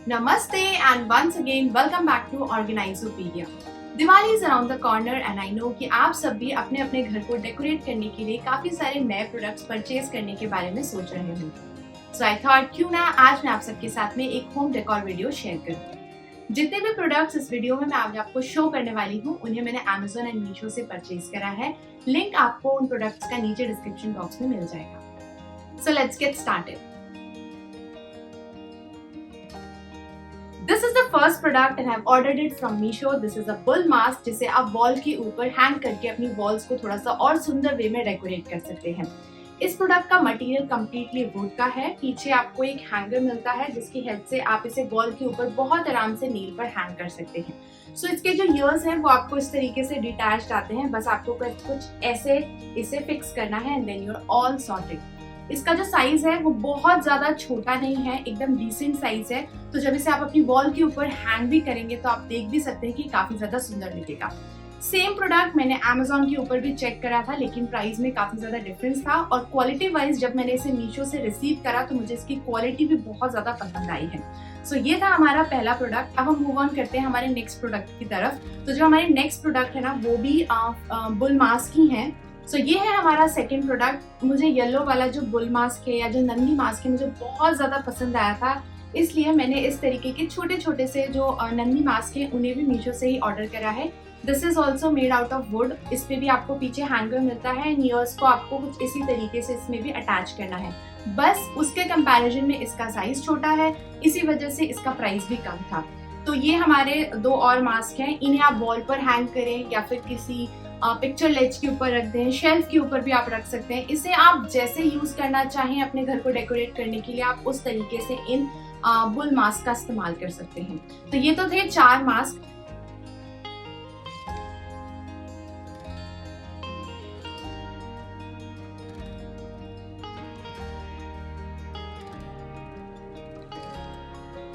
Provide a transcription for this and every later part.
Namaste and once again welcome back to Organizopedia. Diwali is around the corner and I know कि आप सब भी अपने अपने घर को डेकोरेट करने के लिए काफी सारे नए प्रोडक्ट्स परचेज करने के बारे में सोच रहे होंगे। सो आई थॉट क्यों ना आज मैं आप सबके साथ में एक होम डेकोर वीडियो शेयर करूं। जितने भी प्रोडक्ट्स इस वीडियो में मैं आज आपको शो करने वाली हूँ उन्हें मैंने Amazon एंड मीशो से परचेज करा है। लिंक आपको उन प्रोडक्ट्स का नीचे डिस्क्रिप्शन बॉक्स में मिल जाएगा। So let's get started. This is the first product and I've ordered it from Meesho. This is a bull mask जिसे आप वॉल के ऊपर हैंग करके अपनी वॉल्स को थोड़ा सा और सुंदर वे में डेकोरेट कर सकते हैं। इस प्रोडक्ट का मटेरियल कम्प्लीटली वुड का है। पीछे आपको एक हैंगर मिलता है जिसकी हेल्प से आप इसे वॉल के ऊपर बहुत आराम से नील पर हैंग कर सकते हैं। सो इसके जो ईयर्स हैं वो आपको इस तरीके से डिटैच्ड आते हैं। बस आपको कुछ ऐसे इसे फिक्स करना है and then you are all sorted. इसका जो साइज है वो बहुत ज्यादा छोटा नहीं है, एकदम डिसेंट साइज है। तो जब इसे आप अपनी वॉल के ऊपर हैंग भी करेंगे तो आप देख भी सकते हैं कि काफी ज्यादा सुंदर दिखेगा। सेम प्रोडक्ट मैंने Amazon के ऊपर भी चेक करा था लेकिन प्राइस में काफी ज्यादा डिफरेंस था और क्वालिटी वाइज जब मैंने इसे मीशो से रिसीव करा तो मुझे इसकी क्वालिटी भी बहुत ज्यादा पसंद आई है। सो ये था हमारा पहला प्रोडक्ट। अब हम मूव ऑन करते हैं हमारे नेक्स्ट प्रोडक्ट की तरफ। तो जो हमारे नेक्स्ट प्रोडक्ट है ना वो भी बुल मास्क ही है। सो ये है हमारा सेकेंड प्रोडक्ट। मुझे येलो वाला जो बुल मास्क है या जो नंदी मास्क है मुझे बहुत ज़्यादा पसंद आया था, इसलिए मैंने इस तरीके के छोटे छोटे से जो नंदी मास्क है उन्हें भी मीशो से ही ऑर्डर करा है। This is also made out of would. इस पे भी आपको पीछे हैंगर मिलता है एंड ईयर्स को आपको कुछ इसी तरीके से इसमें भी अटैच करना है। बस उसके कंपैरिजन में इसका साइज छोटा है, इसी वजह से इसका प्राइस भी कम था। तो ये हमारे दो और मास्क हैं। इन्हें आप वॉल पर हैंग करें या फिर किसी पिक्चर लेज के ऊपर रख दें, शेल्फ के ऊपर भी आप रख सकते हैं। इसे आप जैसे यूज करना चाहें अपने घर को डेकोरेट करने के लिए आप उस तरीके से इन बुल मास्क का इस्तेमाल कर सकते हैं। तो ये तो थे 4 मास्क।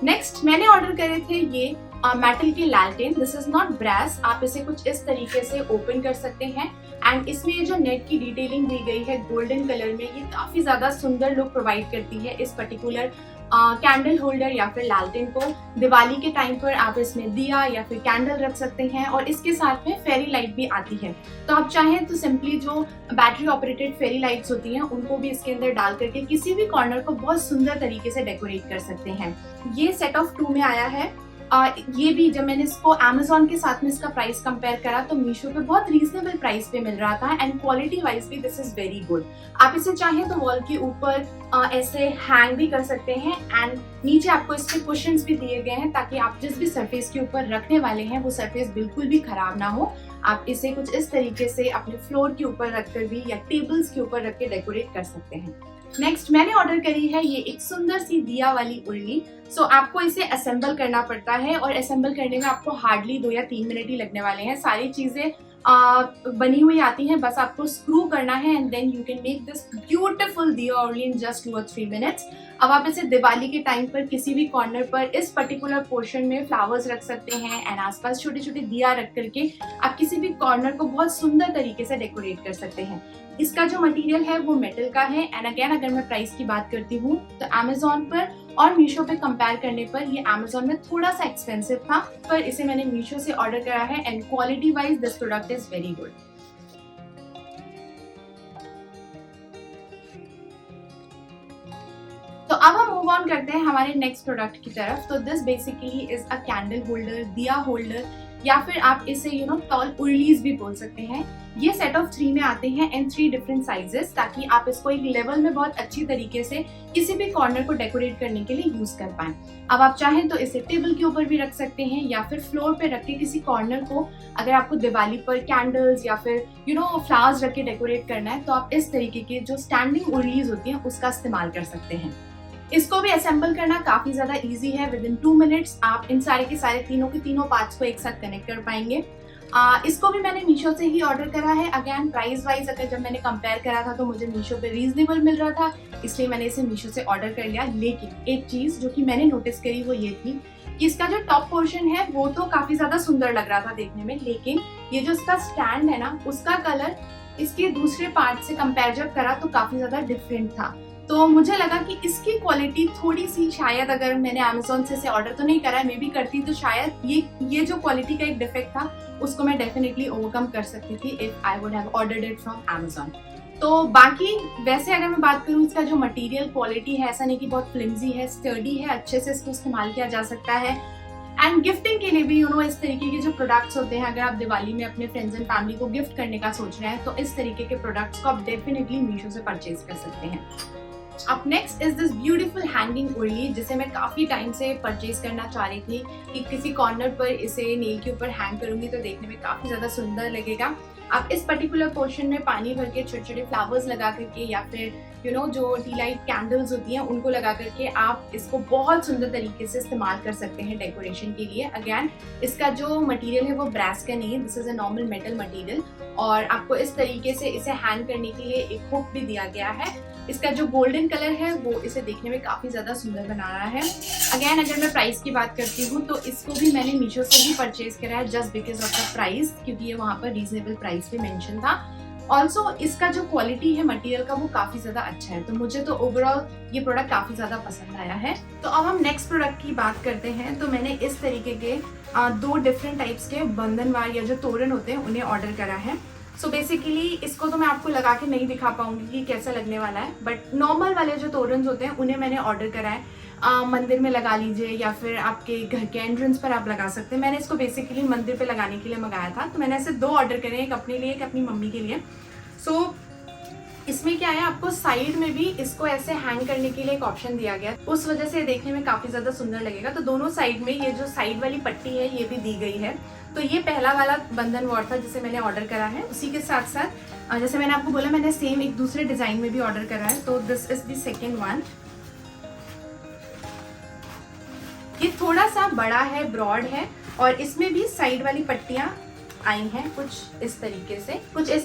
नेक्स्ट मैंने ऑर्डर करे थे ये मेटल की लैलटेन। This is not brass. आप इसे कुछ इस तरीके से ओपन कर सकते हैं एंड इसमें ये जो नेट की डिटेलिंग दी गई है गोल्डन कलर में, ये काफी ज्यादा सुंदर लुक प्रोवाइड करती है इस पर्टिकुलर कैंडल होल्डर या फिर लैलटेन को। दिवाली के टाइम पर आप इसमें दिया या फिर कैंडल रख सकते हैं और इसके साथ में फेरी लाइट भी आती है। तो आप चाहें तो सिंपली जो बैटरी ऑपरेटेड फेरी लाइट्स होती हैं उनको भी इसके अंदर डाल करके किसी भी कॉर्नर को बहुत सुंदर तरीके से डेकोरेट कर सकते हैं। ये सेट ऑफ 2 में आया है। ये भी जब मैंने इसको Amazon के साथ में इसका प्राइस कंपेयर करा तो मीशो पे बहुत रीजनेबल प्राइस पे मिल रहा था एंड क्वालिटी वाइज भी दिस इज वेरी गुड। आप इसे चाहें तो वॉल के ऊपर ऐसे हैंग भी कर सकते हैं एंड नीचे आपको इसके कुशन्स भी दिए गए हैं ताकि आप जिस भी सरफेस के ऊपर रखने वाले हैं वो सरफेस बिल्कुल भी खराब ना हो। आप इसे कुछ इस तरीके से अपने फ्लोर के ऊपर रखकर भी या टेबल्स के ऊपर रख के डेकोरेट कर सकते हैं। नेक्स्ट मैंने ऑर्डर करी है ये एक सुंदर सी दिया वाली उर्ली। सो आपको इसे असेंबल करना पड़ता है और असेंबल करने में आपको हार्डली 2 या 3 मिनट ही लगने वाले हैं। सारी चीजें बनी हुई आती हैं, बस आपको स्क्रू करना है and then you can make this beautiful diya early in just 2 or 3 minutes. अब आप इसे दिवाली के टाइम पर किसी भी कॉर्नर पर इस पर्टिकुलर पोर्शन में फ्लावर्स रख सकते हैं एंड आसपास छोटे छोटे दिया रख करके आप किसी भी कॉर्नर को बहुत सुंदर तरीके से डेकोरेट कर सकते हैं। इसका जो मटेरियल है वो मेटल का है एंड अगेन अगर मैं प्राइस की बात करती हूँ तो Amazon पर और मीशो पे कंपेयर करने पर ये Amazon में थोड़ा सा एक्सपेंसिव था, पर इसे मैंने मीशो से ऑर्डर करा है and quality wise this product is very good. तो अब हम मूव ऑन करते हैं हमारे नेक्स्ट प्रोडक्ट की तरफ। तो this basically is a candle holder, दिया होल्डर या फिर आप इसे टॉल उर्लीज भी बोल सकते हैं। ये सेट ऑफ 3 में आते हैं इन 3 डिफरेंट साइजेस ताकि आप इसको एक लेवल में बहुत अच्छी तरीके से किसी भी कॉर्नर को डेकोरेट करने के लिए यूज कर पाएं। अब आप चाहें तो इसे टेबल के ऊपर भी रख सकते हैं या फिर फ्लोर पे रख के किसी कॉर्नर को अगर आपको दिवाली पर कैंडल्स या फिर फ्लावर्स रख के डेकोरेट करना है तो आप इस तरीके के जो स्टैंडिंग उर्लीज होती हैं उसका इस्तेमाल कर सकते हैं। इसको भी असेंबल करना काफी ज्यादा इजी है। विद इन 2 मिनट्स आप इन सारे के सारे तीनों के तीनों पार्ट्स को एक साथ कनेक्ट कर पाएंगे। इसको भी मैंने मीशो से ही ऑर्डर करा है। अगेन प्राइस वाइज अगर जब मैंने कंपेयर करा था तो मुझे मीशो पे रीजनेबल मिल रहा था, इसलिए मैंने इसे मीशो से ऑर्डर कर लिया। लेकिन एक चीज जो कि मैंने नोटिस करी वो ये थी कि इसका जो टॉप पोर्शन है वो तो काफी ज्यादा सुंदर लग रहा था देखने में, लेकिन ये जो इसका स्टैंड है ना उसका कलर इसके दूसरे पार्ट से कंपेयर जब करा तो काफी ज्यादा डिफरेंट था। तो मुझे लगा कि इसकी क्वालिटी थोड़ी सी शायद, अगर मैंने अमेजोन से इसे ऑर्डर तो नहीं करा है, मे बी करती तो शायद ये जो क्वालिटी का एक डिफेक्ट था उसको मैं डेफिनेटली ओवरकम कर सकती थी if I would have ordered it from Amazon. तो बाकी वैसे अगर मैं बात करूँ इसका जो मटेरियल क्वालिटी है, ऐसा नहीं कि बहुत फ्लिमजी है, स्टर्डी है, अच्छे से इसको इस्तेमाल किया जा सकता है। एंड गिफ्टिंग के लिए भी इस तरीके के जो प्रोडक्ट्स होते हैं, अगर आप दिवाली में अपने फ्रेंड्स एंड फैमिली को गिफ्ट करने का सोच रहे हैं तो इस तरीके के प्रोडक्ट्स को आप डेफिनेटली मीशो से परचेज कर सकते हैं। अब next is this beautiful hanging urli, जिसे मैं काफी टाइम से परचेज करना चाह रही थी कि किसी कॉर्नर पर इसे नेल के ऊपर हैंग करूंगी तो देखने में काफी ज्यादा सुंदर लगेगा। आप इस पर्टिकुलर पोर्शन में पानी भर के छोटे छोटे फ्लावर्स लगा करके या फिर जो टी लाइट कैंडल्स होती हैं उनको लगा करके आप इसको बहुत सुंदर तरीके से इस्तेमाल कर सकते हैं डेकोरेशन के लिए। अगेन इसका जो मटेरियल है वो ब्रास का नहीं है, this is a normal metal material, और आपको इस तरीके से इसे हैंग करने के लिए एक हुक भी दिया गया है। इसका जो गोल्डन कलर है वो इसे देखने में काफी ज्यादा सुंदर बना रहा है। अगेन अगर मैं प्राइस की बात करती हूँ तो इसको भी मैंने मीशो से ही परचेज करा है just because of the price, क्योंकि ये वहाँ पर रीजनेबल प्राइस भी मेंशन था। ऑल्सो इसका जो क्वालिटी है मटेरियल का वो काफी ज्यादा अच्छा है, तो मुझे तो ओवरऑल ये प्रोडक्ट काफी ज्यादा पसंद आया है। तो अब हम नेक्स्ट प्रोडक्ट की बात करते हैं। तो मैंने इस तरीके के 2 डिफरेंट टाइप्स के बंधनवार या जो तोरण होते हैं उन्हें ऑर्डर करा है। सो बेसिकली इसको तो मैं आपको लगा के नहीं दिखा पाऊंगी कि कैसा लगने वाला है, बट नॉर्मल वाले जो तोरण होते हैं उन्हें मैंने ऑर्डर करा है। मंदिर में लगा लीजिए या फिर आपके घर के एंट्रेंस पर आप लगा सकते हैं। मैंने इसको बेसिकली मंदिर पे लगाने के लिए मंगाया था, तो मैंने ऐसे 2 ऑर्डर करे, एक अपने लिए एक अपनी मम्मी के लिए। सो इसमें क्या है, आपको साइड में भी इसको ऐसे हैंग करने के लिए एक ऑप्शन दिया गया, उस वजह से देखने में काफी ज्यादा सुंदर लगेगा। तो दोनों साइड में ये जो साइड वाली पट्टी है ये भी दी गई है। तो ये पहला वाला बंधन वॉर था जिसे मैंने ऑर्डर करा है। उसी के साथ साथ जैसे मैंने आपको बोला मैंने सेम एक दूसरे डिजाइन में भी ऑर्डर करा है, तो this is the second one. ये थोड़ा सा बड़ा है, ब्रॉड है, और इसमें भी साइड वाली पट्टियां आई हैं कुछ इस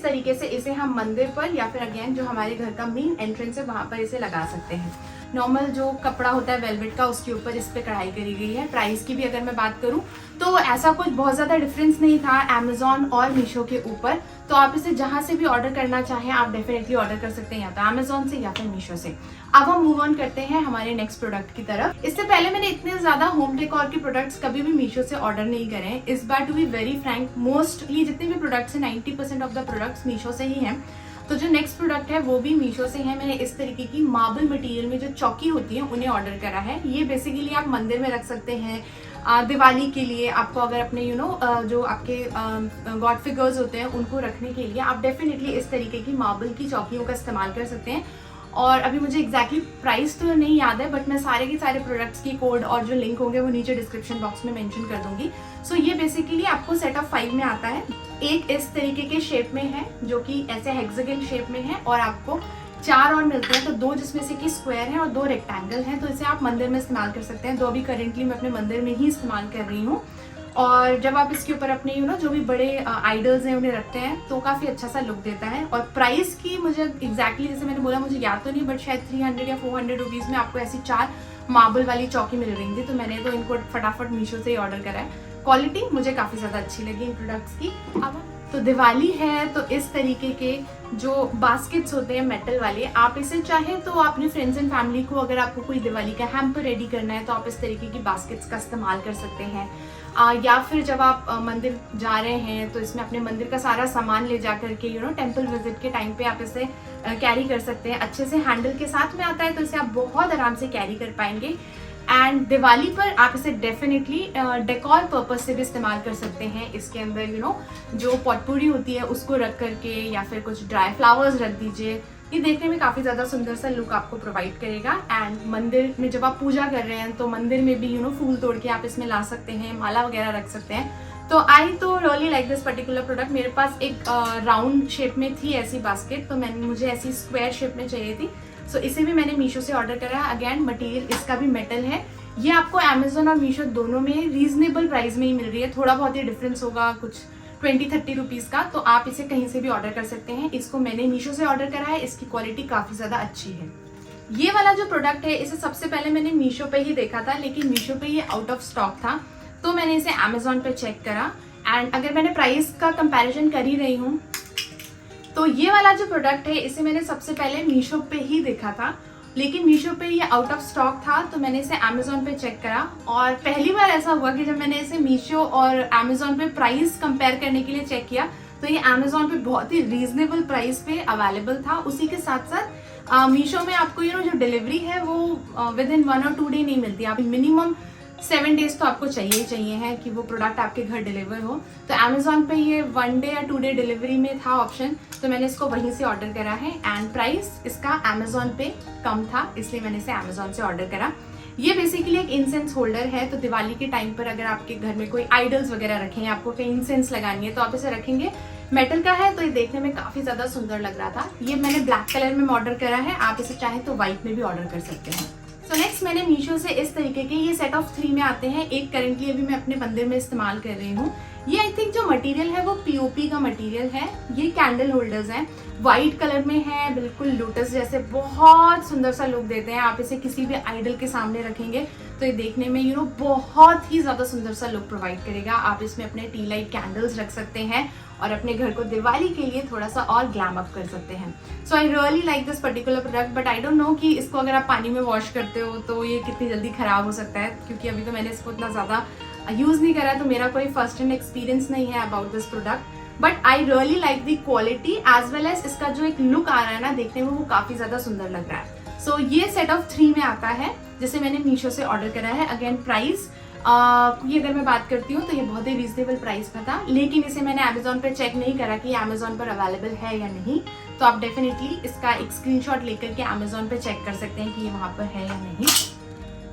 तरीके से इसे हम मंदिर पर या फिर अगेन जो हमारे घर का मेन एंट्रेंस है वहां पर इसे लगा सकते हैं। नॉर्मल जो कपड़ा होता है वेलवेट का उसके ऊपर इस पे कढ़ाई करी गई है। प्राइस की भी अगर मैं बात करूं तो ऐसा कुछ बहुत ज्यादा डिफरेंस नहीं था अमेजोन और मीशो के ऊपर, तो आप इसे जहां से भी ऑर्डर करना चाहें आप डेफिनेटली ऑर्डर कर सकते हैं, या तो अमेजोन से या फिर मीशो से। अब हम मूव ऑन करते हैं हमारे नेक्स्ट प्रोडक्ट की तरफ। इससे पहले मैंने इतने ज्यादा होम डेकोर के प्रोडक्ट्स कभी भी मीशो से ऑर्डर नहीं करे हैं। इस बार to be very frank mostly जितने भी प्रोडक्ट्स हैं 90% ऑफ द प्रोडक्ट्स मीशो से ही हैं। तो जो नेक्स्ट प्रोडक्ट है वो भी मीशो से है। मैंने इस तरीके की मार्बल मटेरियल में जो चौकी होती है उन्हें ऑर्डर करा है। ये बेसिकली आप मंदिर में रख सकते हैं, दिवाली के लिए आपको अगर अपने जो आपके गॉड फिगर्स होते हैं उनको रखने के लिए आप डेफिनेटली इस तरीके की मार्बल की चौकियों का इस्तेमाल कर सकते हैं। और अभी मुझे एग्जैक्टली प्राइस तो नहीं याद है, बट मैं सारे के सारे प्रोडक्ट्स की कोड और जो लिंक होंगे वो नीचे डिस्क्रिप्शन बॉक्स में मेंशन कर दूंगी। सो ये बेसिकली आपको सेट ऑफ 5 में आता है। एक इस तरीके के शेप में है जो कि ऐसे हेक्सागन शेप में है, और आपको 4 और मिलते हैं, तो 2 जिसमें से कि स्क्वायर है और 2 रेक्टेंगल हैं। तो इसे आप मंदिर में इस्तेमाल कर सकते हैं। 2 अभी करेंटली मैं अपने मंदिर में ही इस्तेमाल कर रही हूँ। और जब आप इसके ऊपर अपने जो भी बड़े आइडल्स हैं उन्हें रखते हैं तो काफी अच्छा सा लुक देता है। और प्राइस की मुझे एग्जैक्टली जैसे मैंने बोला मुझे याद तो नहीं, बट शायद 300 या 400 रुपीज में आपको ऐसी 4 मार्बल वाली चौकी मिल रही थी। तो मैंने तो इनको फटाफट मीशो से ही ऑर्डर करा है। क्वालिटी मुझे काफी ज्यादा अच्छी लगी इन प्रोडक्ट्स की। अब तो दिवाली है तो इस तरीके के जो बास्केट्स होते हैं मेटल वाले, आप इसे चाहे तो अपने फ्रेंड्स एंड फैमिली को अगर आपको कोई दिवाली का हैम्पर रेडी करना है तो आप इस तरीके की बास्केट्स का इस्तेमाल कर सकते हैं। या फिर जब आप मंदिर जा रहे हैं तो इसमें अपने मंदिर का सारा सामान ले जा करके टेम्पल विजिट के टाइम पे आप इसे कैरी कर सकते हैं। अच्छे से हैंडल के साथ में आता है तो इसे आप बहुत आराम से कैरी कर पाएंगे। एंड दिवाली पर आप इसे डेफिनेटली डेकोर पर्पस से भी इस्तेमाल कर सकते हैं। इसके अंदर जो पॉटपूरी होती है उसको रख करके या फिर कुछ ड्राई फ्लावर्स रख दीजिए। ये देखने में काफी ज्यादा सुंदर सा लुक आपको प्रोवाइड करेगा। एंड मंदिर में जब आप पूजा कर रहे हैं तो मंदिर में भी फूल तोड़ के आप इसमें ला सकते हैं, माला वगैरह रख सकते हैं। तो आई तो really like this particular product. मेरे पास एक राउंड शेप में थी ऐसी बास्केट, तो मुझे ऐसी स्क्वायर शेप में चाहिए थी। सो इसे भी मैंने मीशो से ऑर्डर करा है। अगेन मटेरियल इसका भी मेटल है। ये आपको अमेजोन और मीशो दोनों में रीजनेबल प्राइस में ही मिल रही है। थोड़ा बहुत ही डिफरेंस होगा, कुछ 20-30 रुपीज का, तो आप इसे कहीं से भी ऑर्डर कर सकते हैं। इसको मैंने मीशो से ऑर्डर करा है। इसकी क्वालिटी काफी ज्यादा अच्छी है। ये वाला जो प्रोडक्ट है इसे सबसे पहले मैंने मीशो पे ही देखा था, लेकिन मीशो पे ये आउट ऑफ स्टॉक था, तो मैंने इसे अमेजोन पे चेक करा। एंड अगर मैंने प्राइस का कंपैरिजन कर ही रही हूँ तो ये वाला जो प्रोडक्ट है इसे मैंने सबसे पहले मीशो पे ही देखा था, लेकिन मीशो पे ये आउट ऑफ स्टॉक था, तो मैंने इसे अमेजोन पे चेक करा और पहली बार ऐसा हुआ कि जब मैंने इसे मीशो और अमेजोन पे प्राइस कंपेयर करने के लिए चेक किया तो ये अमेजोन पे बहुत ही रीजनेबल प्राइस पे अवेलेबल था। उसी के साथ साथ मीशो में आपको जो डिलीवरी है वो विद इन 1 और 2 डे नहीं मिलती, आप मिनिमम 7 डेज तो आपको चाहिए ही चाहिए है कि वो प्रोडक्ट आपके घर डिलीवर हो। तो अमेजोन पे ये 1 डे या 2 डे डिलीवरी में था ऑप्शन, तो मैंने इसको वहीं से ऑर्डर करा है एंड प्राइस इसका अमेजोन पे कम था, इसलिए मैंने इसे अमेजोन से ऑर्डर करा। ये बेसिकली एक इंसेंस होल्डर है, तो दिवाली के टाइम पर अगर आपके घर में कोई आइडल्स वगैरह रखें या आपको कहीं इंसेंस लगानी है तो आप इसे रखेंगे। मेटल का है तो ये देखने में काफी ज्यादा सुंदर लग रहा था। ये मैंने ब्लैक कलर में ऑर्डर करा है, आप इसे चाहें तो व्हाइट में भी ऑर्डर कर सकते हैं। सो नेक्स्ट मैंने मीशो से इस तरीके के ये सेट ऑफ 3 में आते हैं। एक करंटली अभी मैं अपने मंदिर में इस्तेमाल कर रही हूँ। ये आई थिंक जो मटेरियल है वो पीओपी का मटेरियल है। ये कैंडल होल्डर्स हैं, व्हाइट कलर में है, बिल्कुल लोटस जैसे, बहुत सुंदर सा लुक देते हैं। आप इसे किसी भी आइडल के सामने रखेंगे तो ये देखने में बहुत ही ज्यादा सुंदर सा लुक प्रोवाइड करेगा। आप इसमें अपने टी लाइट कैंडल्स रख सकते हैं और अपने घर को दिवाली के लिए थोड़ा सा और ग्लैम अप कर सकते हैं। So I really like this particular product, but I don't know कि इसको अगर आप पानी में वॉश करते हो तो ये कितनी जल्दी खराब हो सकता है, क्योंकि अभी तो मैंने इसको इतना ज्यादा यूज नहीं करा, तो मेरा कोई फर्स्ट हैंड एक्सपीरियंस नहीं है about this product. But I really like the quality as well as इसका जो एक लुक आ रहा है ना देखने में, वो काफी ज्यादा सुंदर लग रहा है। सो ये सेट ऑफ 3 में आता है, जिसे मैंने मीशो से ऑर्डर करा है। अगेन प्राइस की अगर मैं बात करती हूँ तो ये बहुत ही रीजनेबल प्राइस का था, लेकिन इसे मैंने अमेजोन पर चेक नहीं करा कि अमेजोन पर अवेलेबल है या नहीं। तो आप डेफिनेटली इसका एक स्क्रीनशॉट लेकर के अमेजोन पे चेक कर सकते हैं कि ये वहां पर है या नहीं।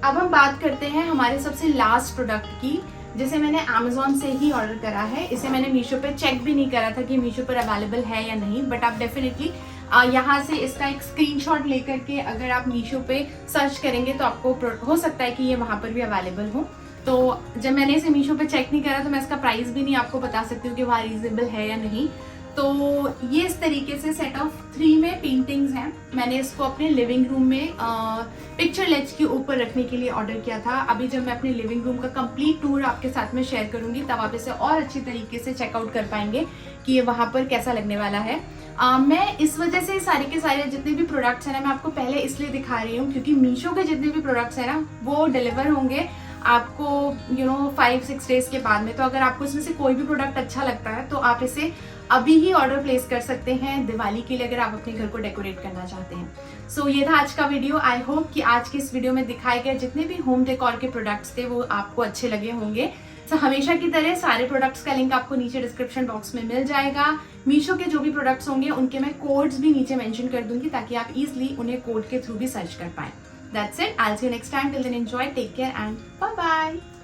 अब हम बात करते हैं हमारे सबसे लास्ट प्रोडक्ट की, जिसे मैंने अमेजोन से ही ऑर्डर करा है। इसे मैंने मीशो पे चेक भी नहीं करा था कि मीशो पर अवेलेबल है या नहीं, बट आप डेफिनेटली यहाँ से इसका एक स्क्रीनशॉट लेकर के अगर आप मीशो पे सर्च करेंगे तो आपको हो सकता है कि ये वहां पर भी अवेलेबल हो। तो जब मैंने इसे मीशो पे चेक नहीं करा तो मैं इसका प्राइस भी नहीं आपको बता सकती हूँ कि वहाँ रीजनेबल है या नहीं। तो ये इस तरीके से सेट ऑफ 3 में पेंटिंग्स हैं। मैंने इसको अपने लिविंग रूम में पिक्चर लेज के ऊपर रखने के लिए ऑर्डर किया था। अभी जब मैं अपने लिविंग रूम का कंप्लीट टूर आपके साथ में शेयर करूंगी तब आप इसे और अच्छी तरीके से चेकआउट कर पाएंगे कि ये वहां पर कैसा लगने वाला है। मैं इस वजह से सारे के सारे जितने भी प्रोडक्ट्स हैं ना, मैं आपको पहले इसलिए दिखा रही हूँ क्योंकि मीशो के जितने भी प्रोडक्ट्स हैं ना वो डिलीवर होंगे आपको 5-6 डेज के बाद में। तो अगर आपको इसमें से कोई भी प्रोडक्ट अच्छा लगता है तो आप इसे अभी ही ऑर्डर प्लेस कर सकते हैं दिवाली के लिए, अगर आप अपने घर को डेकोरेट करना चाहते हैं। सो ये था आज का वीडियो। आई होप कि आज के इस वीडियो में दिखाए गए जितने भी होम डेकोर के प्रोडक्ट्स थे वो आपको अच्छे लगे होंगे। तो हमेशा की तरह सारे प्रोडक्ट्स का लिंक आपको नीचे डिस्क्रिप्शन बॉक्स में मिल जाएगा। मीशो के जो भी प्रोडक्ट्स होंगे उनके मैं कोड्स भी नीचे मेंशन कर दूंगी ताकि आप इजिली उन्हें कोड के थ्रू भी सर्च कर पाएं। That's it. I'll see you next time. Till then, enjoy, take care, and bye-bye.